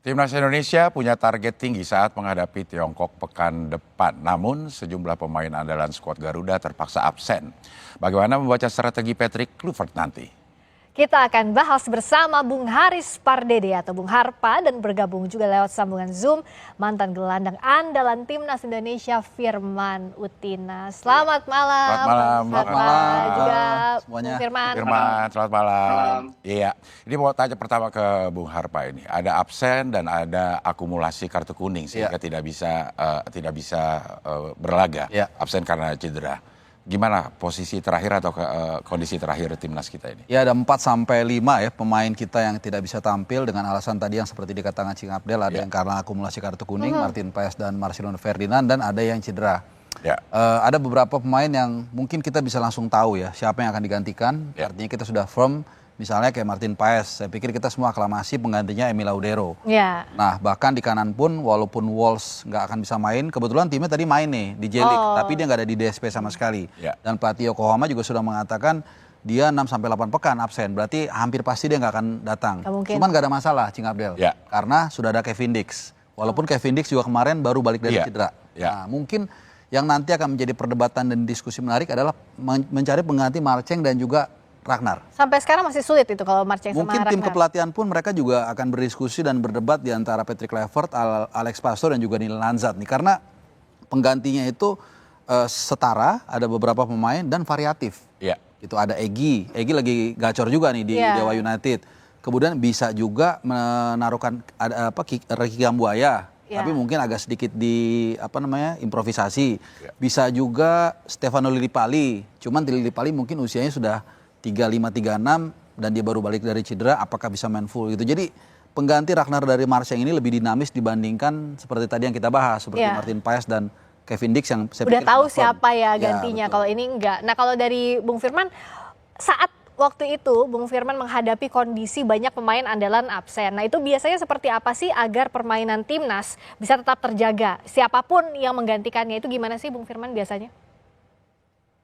Timnas Indonesia punya target tinggi saat menghadapi Tiongkok pekan depan. Namun sejumlah pemain andalan skuad Garuda terpaksa absen. Bagaimana membaca strategi Patrick Kluivert nanti? Kita akan bahas bersama Bung Haris Pardede atau Bung Harpa dan bergabung juga lewat sambungan Zoom mantan gelandang andalan Timnas Indonesia Firman Utina. Selamat malam. Selamat malam. Selamat malam juga semuanya. Bung Firman. Firman, selamat malam. Iya, ini mau tanya pertama ke Bung Harpa ini. Ada absen dan ada akumulasi kartu kuning sehingga tidak bisa berlaga. Absen karena cedera. Gimana posisi terakhir atau kondisi terakhir timnas kita ini? Ya, ada 4 sampai 5 ya pemain kita yang tidak bisa tampil dengan alasan tadi yang seperti dikatakan Cing Abdel, ada yang karena akumulasi kartu kuning, Martin Paes dan Marcelino Ferdinand, dan ada yang cedera. Ada beberapa pemain yang mungkin kita bisa langsung tahu ya siapa yang akan digantikan. Artinya kita sudah firm, misalnya kayak Martin Paes. Saya pikir kita semua aklamasi penggantinya Emil Laudero. Nah, bahkan di kanan pun walaupun Walsh nggak akan bisa main, kebetulan timnya tadi main nih di J-League, tapi dia nggak ada di DSP sama sekali. Dan pelatih Yokohama juga sudah mengatakan dia 6 sampai 8 pekan absen, berarti hampir pasti dia nggak akan datang. Cuman nggak ada masalah, Cing Abdel, karena sudah ada Kevin Dix. Walaupun Kevin Dix juga kemarin baru balik dari cedera. Nah, mungkin yang nanti akan menjadi perdebatan dan diskusi menarik adalah mencari pengganti Marceng dan juga Ragnar. Sampai sekarang masih sulit itu kalau Marceng sama Ragnar. Mungkin tim kepelatihan pun mereka juga akan berdiskusi dan berdebat di antara Patrick Kluivert, Alex Pastoor dan juga Neil Lanzat nih. Karena penggantinya itu setara, ada beberapa pemain dan variatif. Itu ada Egy lagi gacor juga nih di Dewa United. Kemudian bisa juga menaruhkan Ricky Kambuaya. Tapi mungkin agak sedikit improvisasi. Bisa juga Stefano Lillipali. Cuman Lillipali mungkin usianya sudah 35-36 dan dia baru balik dari cedera, apakah bisa main full gitu. Jadi pengganti Ragnar dari Marceng ini lebih dinamis dibandingkan seperti tadi yang kita bahas, seperti Martin Paes dan Kevin Dix yang saya udah pikir tahu siapa ya gantinya. Kalau ini enggak. Nah, kalau dari Bung Firman, saat waktu itu Bung Firman menghadapi kondisi banyak pemain andalan absen. Nah, itu biasanya seperti apa sih agar permainan timnas bisa tetap terjaga? Siapapun yang menggantikannya itu gimana sih Bung Firman biasanya?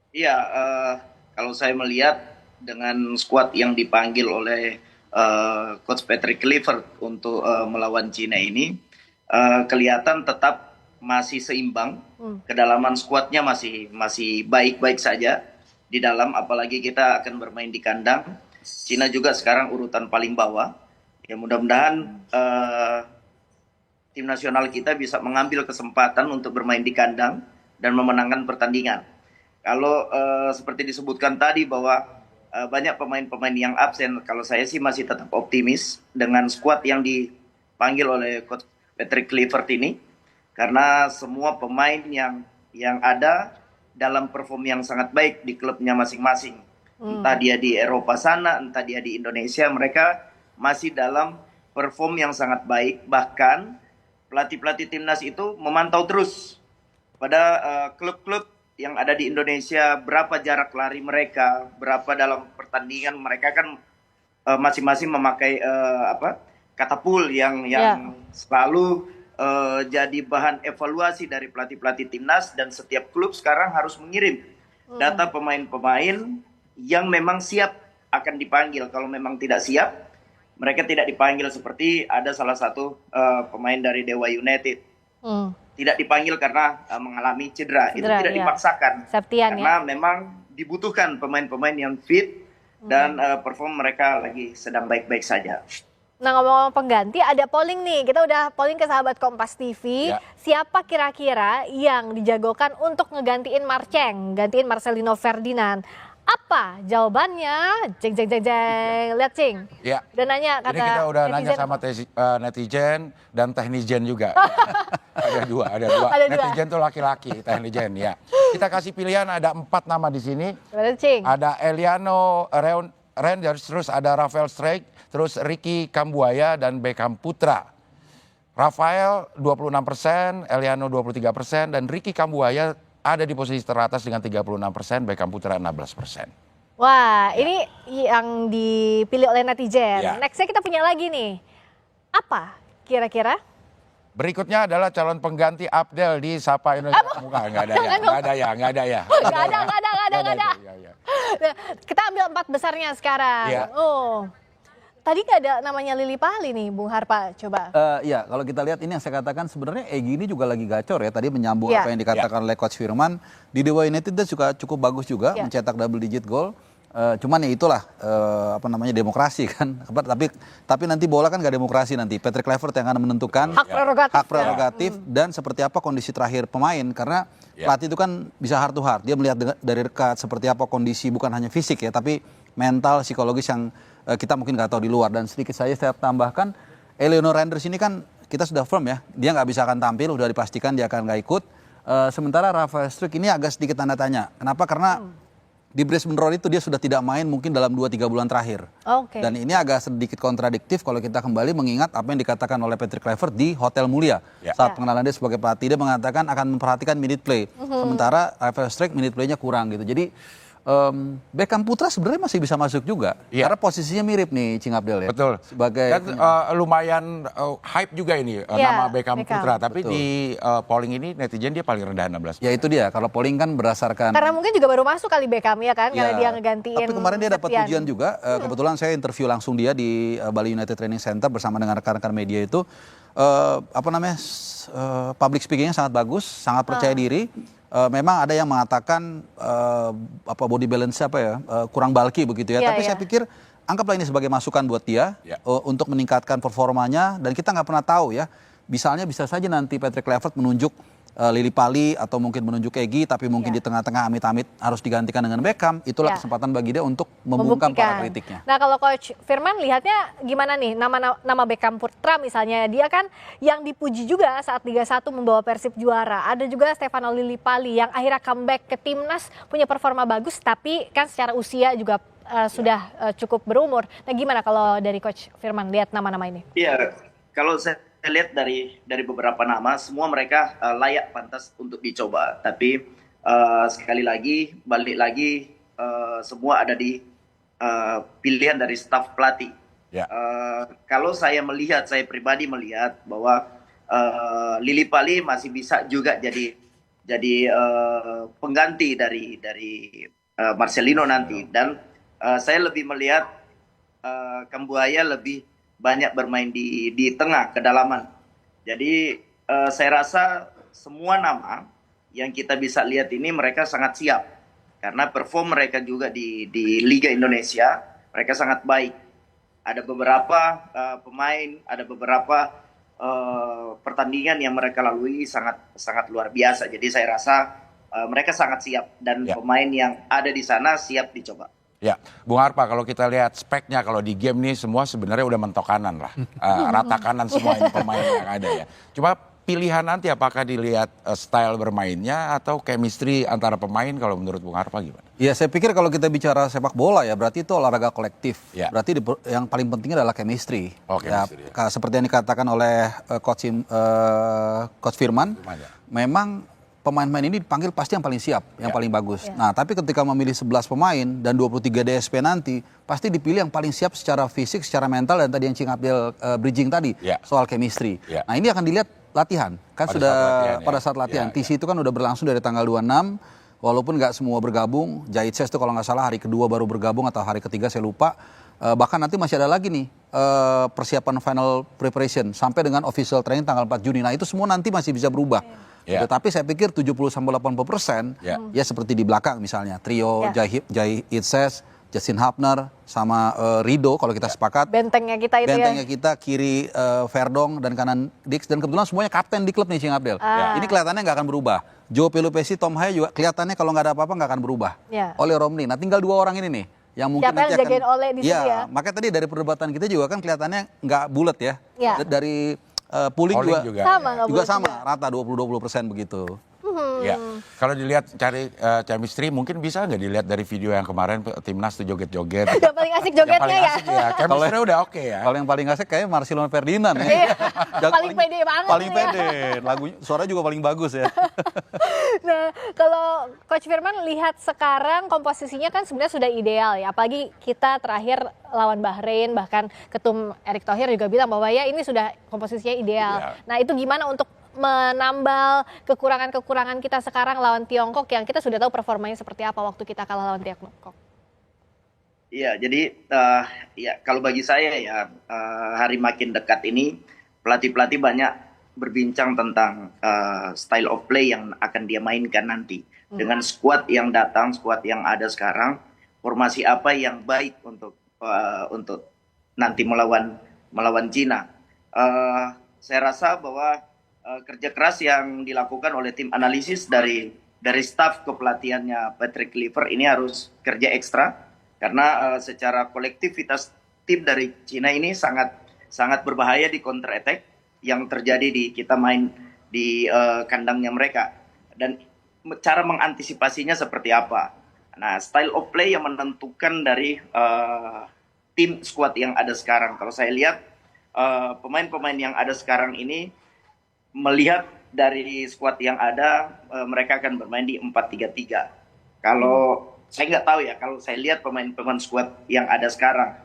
Iya, kalau saya melihat dengan skuad yang dipanggil oleh Coach Patrick Kluivert untuk melawan Cina ini, kelihatan tetap masih seimbang. Kedalaman skuadnya masih baik-baik saja di dalam, apalagi kita akan bermain di kandang. Cina juga sekarang urutan paling bawah. Ya, mudah-mudahan tim nasional kita bisa mengambil kesempatan untuk bermain di kandang dan memenangkan pertandingan. Kalau seperti disebutkan tadi bahwa banyak pemain-pemain yang absen, kalau saya sih masih tetap optimis dengan skuad yang dipanggil oleh Coach Patrick Kluivert ini, karena semua pemain yang ada dalam perform yang sangat baik di klubnya masing-masing. Entah dia di Eropa sana, entah dia di Indonesia, mereka masih dalam perform yang sangat baik. Bahkan pelatih-pelatih timnas itu memantau terus pada klub-klub yang ada di Indonesia, berapa jarak lari mereka, berapa dalam pertandingan mereka kan masing-masing memakai katapul yang selalu jadi bahan evaluasi dari pelatih-pelatih timnas, dan setiap klub sekarang harus mengirim data pemain-pemain yang memang siap akan dipanggil. Kalau memang tidak siap, mereka tidak dipanggil, seperti ada salah satu pemain dari Dewa United. Tidak dipanggil karena mengalami cedera. Itu tidak dipaksakan. Karena memang dibutuhkan pemain-pemain yang fit dan perform mereka lagi sedang baik-baik saja. Nah, ngomong-ngomong pengganti, ada polling nih. Kita udah polling ke sahabat Kompas TV. Siapa kira-kira yang dijagokan untuk ngegantiin Marceng, gantiin Marcelino Ferdinand? Apa jawabannya? Jeng. Lihat, Cing. Udah nanya kata ini kita udah netizen. nanya sama netizen dan teknisian juga. ada dua. Netizen tuh laki-laki, teknisian ya. Kita kasih pilihan, ada 4 nama di sini. Ada Eliano Rangers, terus ada Rafael Strijk, terus Ricky Kambuaya dan Beckham Putra. Rafael 26%, Eliano 23%, dan Ricky Kambuaya ada di posisi teratas dengan 36%, Beckham Putra 16%. Wah, ini yang dipilih oleh netizen. Nextnya kita punya lagi nih. Apa kira-kira? Berikutnya adalah calon pengganti Abdel di Sapa Indonesia. Enggak ada ya. Kita ambil 4 besarnya sekarang. tadi nggak ada namanya Lily Pali nih, Bung Harpa, coba. Ya, kalau kita lihat ini yang saya katakan sebenarnya Egy ini juga lagi gacor ya. Tadi menyambung apa yang dikatakan oleh Coach Firman. Di Dewa United dia juga cukup bagus juga, mencetak double digit gol. Cuman ya itulah demokrasi kan. Tapi nanti bola kan gak demokrasi nanti. Patrick Kluivert yang akan menentukan hak prerogatif dan seperti apa kondisi terakhir pemain, karena pelatih itu kan bisa heart to heart. Dia melihat dari dekat seperti apa kondisi, bukan hanya fisik ya, tapi mental, psikologis yang kita mungkin nggak tahu di luar. Dan sedikit saja saya tambahkan, Eleanor Renders ini kan kita sudah firm ya, dia nggak bisa akan tampil, udah dipastikan dia akan nggak ikut. Sementara Rafael Struijk ini agak sedikit tanda tanya. Kenapa? Karena di Brisbane Roar itu dia sudah tidak main mungkin dalam 2-3 bulan terakhir. Dan ini agak sedikit kontradiktif kalau kita kembali mengingat apa yang dikatakan oleh Patrick Kluivert di Hotel Mulia. Saat pengenalan dia sebagai pelatih, dia mengatakan akan memperhatikan minute play. Sementara Rafael Struijk minute playnya kurang gitu. Jadi Beckham Putra sebenarnya masih bisa masuk juga. Karena posisinya mirip nih, Cing Abdel ya. Betul. Sebagai dan lumayan hype juga ini nama Beckham Putra. Tapi di polling ini netizen dia paling rendah 16. Ya itu dia, kalau polling kan berdasarkan. Karena mungkin juga baru masuk kali Beckham ya kan, karena dia ngegantiin. Tapi kemarin dia dapat pujian juga. Kebetulan saya interview langsung dia di Bali United Training Center bersama dengan rekan-rekan media itu. Public speakingnya sangat bagus, sangat percaya diri. Memang ada yang mengatakan body balance kurang bulky begitu ya. Tapi saya pikir anggaplah ini sebagai masukan buat dia untuk meningkatkan performanya, dan kita nggak pernah tahu ya. Misalnya bisa saja nanti Patrick Kluivert menunjuk Lily Pali atau mungkin menunjuk Egy, tapi mungkin di tengah-tengah amit-amit harus digantikan dengan Beckham. Itulah kesempatan bagi dia untuk membungkam para kritiknya. Nah, kalau Coach Firman lihatnya gimana nih nama Beckham Putra misalnya, dia kan yang dipuji juga saat Liga 1 membawa Persib juara. Ada juga Stefano Lily Pali yang akhirnya comeback ke timnas, punya performa bagus, tapi kan secara usia juga sudah cukup berumur. Nah, gimana kalau dari Coach Firman lihat nama-nama ini? Iya, kalau saya lihat dari beberapa nama, semua mereka layak pantas untuk dicoba. Tapi sekali lagi, balik lagi, semua ada di pilihan dari staf pelatih. Kalau saya pribadi melihat bahwa Lily Pali masih bisa juga jadi pengganti dari Marcelino nanti. Dan saya lebih melihat Kambuaya lebih banyak bermain di tengah kedalaman. Jadi saya rasa semua nama yang kita bisa lihat ini mereka sangat siap, karena perform mereka juga di Liga Indonesia mereka sangat baik. Ada beberapa pemain, ada beberapa pertandingan yang mereka lalui sangat luar biasa. Jadi saya rasa mereka sangat siap, dan pemain yang ada di sana siap dicoba. Ya, Bung Harpa, kalau kita lihat speknya kalau di game nih semua sebenarnya udah mentok kanan lah. Rata kanan semua ini pemain yang ada ya. Cuma pilihan nanti apakah dilihat style bermainnya atau chemistry antara pemain, kalau menurut Bung Harpa gimana? Ya, saya pikir kalau kita bicara sepak bola ya berarti itu olahraga kolektif. Berarti yang paling pentingnya adalah chemistry. Seperti yang dikatakan oleh Coach Firman, memang pemain-pemain ini dipanggil pasti yang paling siap, yang paling bagus. Nah, tapi ketika memilih 11 pemain dan 23 DSP nanti, pasti dipilih yang paling siap secara fisik, secara mental, dan tadi yang Cing Abdel bridging tadi, soal chemistry. Nah, ini akan dilihat latihan. Kan pada saat latihan. TC itu kan udah berlangsung dari tanggal 26, walaupun nggak semua bergabung. Jaitses itu kalau nggak salah hari kedua baru bergabung atau hari ketiga saya lupa. Bahkan nanti masih ada lagi nih persiapan final preparation sampai dengan official training tanggal 4 Juni. Nah, itu semua nanti masih bisa berubah. Tapi saya pikir 70-80% ya seperti di belakang misalnya trio Jaitses, Justin Hapner sama Rido kalau kita sepakat. Bentengnya kita itu Bentengnya kita, kiri Verdong dan kanan Dix, dan kebetulan semuanya kapten di klub nih, Cing Abdel. Ini kelihatannya nggak akan berubah. Joe Pelupesi, Tom Haya juga kelihatannya kalau nggak ada apa-apa nggak akan berubah. Oleh Romney. Nah, tinggal 2 orang ini nih yang mungkin nanti akan Oleh di situ ya. Makanya tadi dari perdebatan kita juga kan kelihatannya nggak bulat ya. Dari pooling juga sama rata 20% begitu. Ya, kalau dilihat cari chemistry mungkin bisa nggak dilihat dari video yang kemarin timnas tuh joget-joget. Yang paling asik jogetnya ya. Chemistry udah oke ya. Kalau yang paling asik kayaknya Marcelino Ferdinand ya. Paling pede banget. Paling pede, lagunya suaranya juga paling bagus ya. Nah, kalau Coach Firman lihat sekarang komposisinya kan sebenarnya sudah ideal ya. Apalagi kita terakhir lawan Bahrain, bahkan Ketum Erick Thohir juga bilang bahwa ya ini sudah komposisinya ideal. Nah, itu gimana untuk menambal kekurangan-kekurangan kita sekarang lawan Tiongkok yang kita sudah tahu performanya seperti apa waktu kita kalah lawan Tiongkok? Iya, jadi ya kalau bagi saya ya hari makin dekat ini pelatih-pelatih banyak berbincang tentang style of play yang akan dia mainkan nanti. Dengan skuad yang datang, skuad yang ada sekarang, formasi apa yang baik untuk nanti melawan Cina. Saya rasa bahwa kerja keras yang dilakukan oleh tim analisis dari staf kepelatihannya Patrick Kluivert ini harus kerja ekstra. Karena secara kolektivitas tim dari Cina ini sangat berbahaya di counter attack yang terjadi di kita main di kandangnya mereka, dan cara mengantisipasinya seperti apa. Nah, style of play yang menentukan dari tim squad yang ada sekarang. Kalau saya lihat pemain-pemain yang ada sekarang ini, melihat dari squad yang ada, mereka akan bermain di 4-3-3. Kalau saya nggak tahu ya, kalau saya lihat pemain-pemain squad yang ada sekarang,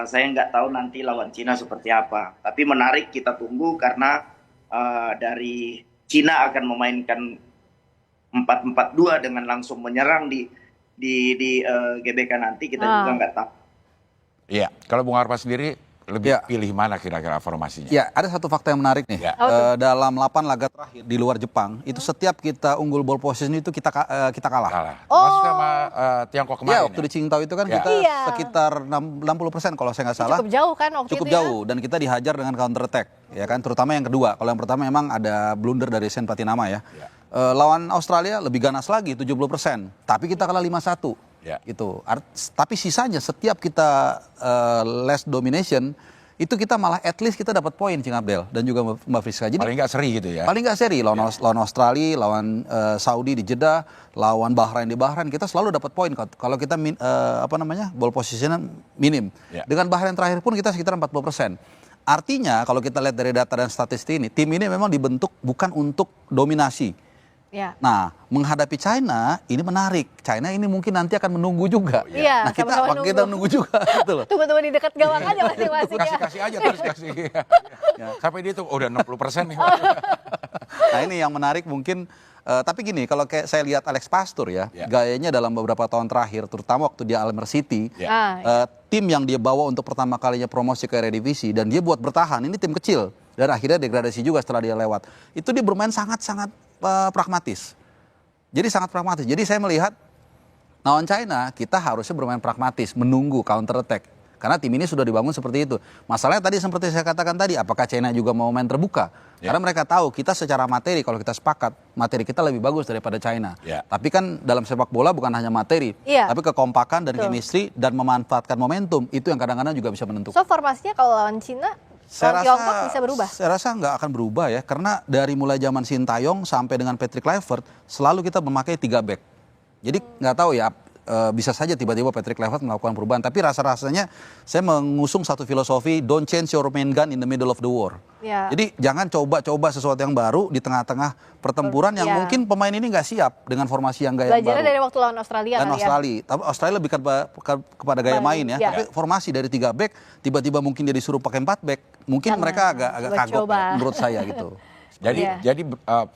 saya nggak tahu nanti lawan Cina seperti apa. Tapi menarik, kita tunggu karena dari Cina akan memainkan 4-4-2 dengan langsung menyerang di GBK nanti, kita juga nggak tahu. Iya, kalau Bung Arfa sendiri lebih pilih mana kira-kira formasinya? Ya, ada satu fakta yang menarik nih. Dalam 8 laga terakhir di luar Jepang, itu setiap kita unggul ball possession itu kita kalah. Masuk sama Tiongkok kemarin. Ya, waktu di Qingdao itu kan kita sekitar 60% kalau saya nggak salah. Cukup jauh kan waktu Cukup itu jauh, dan kita dihajar dengan counter attack, ya kan, terutama yang kedua. Kalau yang pertama memang ada blunder dari Sen Patinama ya. Lawan Australia lebih ganas lagi 70%, tapi kita kalah 5-1. Gitu. Tapi sisanya setiap kita less domination itu kita malah at least kita dapat poin, Cing Abdel dan juga Mbak Friska. Jadi paling nggak seri gitu ya. Paling nggak seri lawan Australia, lawan Saudi di Jeddah, lawan Bahrain di Bahrain, kita selalu dapat poin kalau kita ball position minim. Dengan Bahrain terakhir pun kita sekitar 40%. Artinya kalau kita lihat dari data dan statistik ini, tim ini memang dibentuk bukan untuk dominasi. Nah, menghadapi China ini menarik. China ini mungkin nanti akan menunggu juga. Nah, kita menunggu juga. Tunggu-tunggu di dekat gawang aja masing-masing. Kasih aja terus kasih. Sampai dia tuh udah 60% nih. Nah, ini yang menarik mungkin. Tapi gini, kalau kayak saya lihat Alex Pastur ya, gayanya dalam beberapa tahun terakhir, terutama waktu dia Almer City, tim yang dia bawa untuk pertama kalinya promosi ke Eredivisie dan dia buat bertahan, ini tim kecil dan akhirnya degradasi juga setelah dia lewat. Itu dia bermain sangat-sangat pragmatis. Jadi sangat pragmatis. Jadi saya melihat lawan China kita harusnya bermain pragmatis, menunggu counter attack. Karena tim ini sudah dibangun seperti itu. Masalahnya tadi seperti saya katakan tadi, apakah China juga mau main terbuka? Karena mereka tahu kita secara materi, kalau kita sepakat, materi kita lebih bagus daripada China. Tapi kan dalam sepak bola bukan hanya materi, tapi kekompakan dan chemistry dan memanfaatkan momentum, itu yang kadang-kadang juga bisa menentukan. So formasinya kalau lawan China, Tiongkok bisa berubah? Saya rasa nggak akan berubah ya, karena dari mulai zaman Sintayong sampai dengan Patrick Kluivert, selalu kita memakai 3 back. Jadi nggak tahu ya, bisa saja tiba-tiba Patrick Kluivert melakukan perubahan, tapi rasa-rasanya saya mengusung satu filosofi, don't change your main gun in the middle of the war. Jadi jangan coba-coba sesuatu yang baru di tengah-tengah pertempuran yang mungkin pemain ini nggak siap dengan formasi yang gaya baru. Belajarnya dari waktu lawan Australia. Tapi Australia lebih kepada gaya main ya. Tapi formasi dari 3 back, tiba-tiba mungkin dia disuruh pakai 4 back, mungkin mereka agak kagok ya, menurut saya gitu. Jadi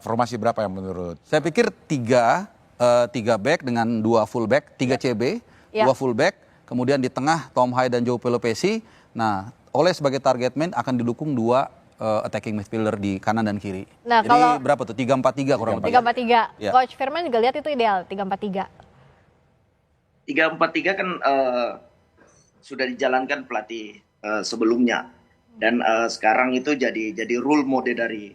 formasi berapa yang menurut? Saya pikir 3 back dengan 2 full back, 3 CB, 2 full back, kemudian di tengah Tom Hai dan Joe Pelopesi. Nah, Ole sebagai target man akan didukung 2 attacking midfielder di kanan dan kiri. Nah, jadi kalau berapa tuh? 3-4-3 kurang lebih. 3-4-3. Coach Firman juga lihat itu ideal 3-4-3. 3-4-3 kan sudah dijalankan pelatih sebelumnya, dan sekarang itu jadi rule mode dari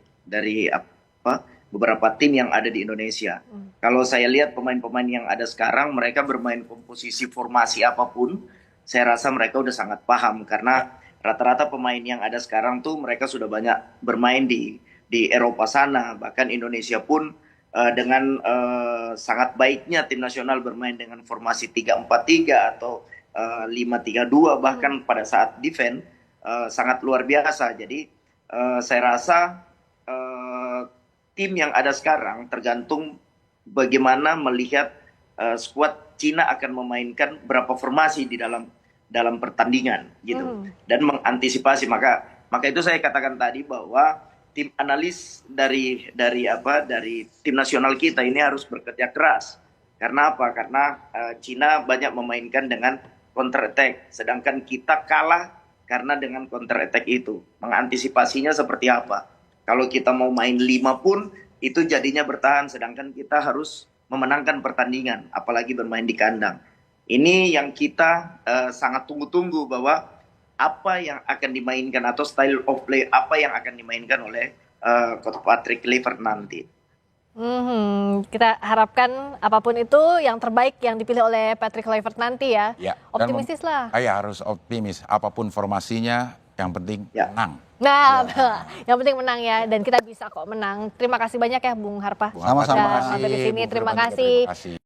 beberapa tim yang ada di Indonesia. Kalau saya lihat pemain-pemain yang ada sekarang, mereka bermain komposisi formasi apapun, saya rasa mereka udah sangat paham, karena rata-rata pemain yang ada sekarang tuh mereka sudah banyak bermain di Eropa sana. Bahkan Indonesia pun dengan sangat baiknya tim nasional bermain dengan formasi 3-4-3 atau 5-3-2, bahkan pada saat defense sangat luar biasa. Jadi saya rasa tim yang ada sekarang tergantung bagaimana melihat skuad Cina akan memainkan berapa formasi di dalam pertandingan gitu, dan mengantisipasi. Maka itu saya katakan tadi bahwa tim analis dari tim nasional kita ini harus bekerja keras. Karena apa? Karena Cina banyak memainkan dengan counter attack, sedangkan kita kalah karena dengan counter attack itu. Mengantisipasinya seperti apa? Kalau kita mau main 5 pun itu jadinya bertahan, sedangkan kita harus memenangkan pertandingan, apalagi bermain di kandang. Ini yang kita sangat tunggu-tunggu, bahwa apa yang akan dimainkan atau style of play apa yang akan dimainkan oleh Coach Patrick Kluivert nanti. Kita harapkan apapun itu yang terbaik yang dipilih oleh Patrick Kluivert nanti ya. Optimistis lah. Harus optimis, apapun formasinya yang penting menang. Nah, yang penting menang ya, dan kita bisa kok menang. Terima kasih banyak ya Bung Harpa. Sama-sama. Sampai di sini, terima kasih.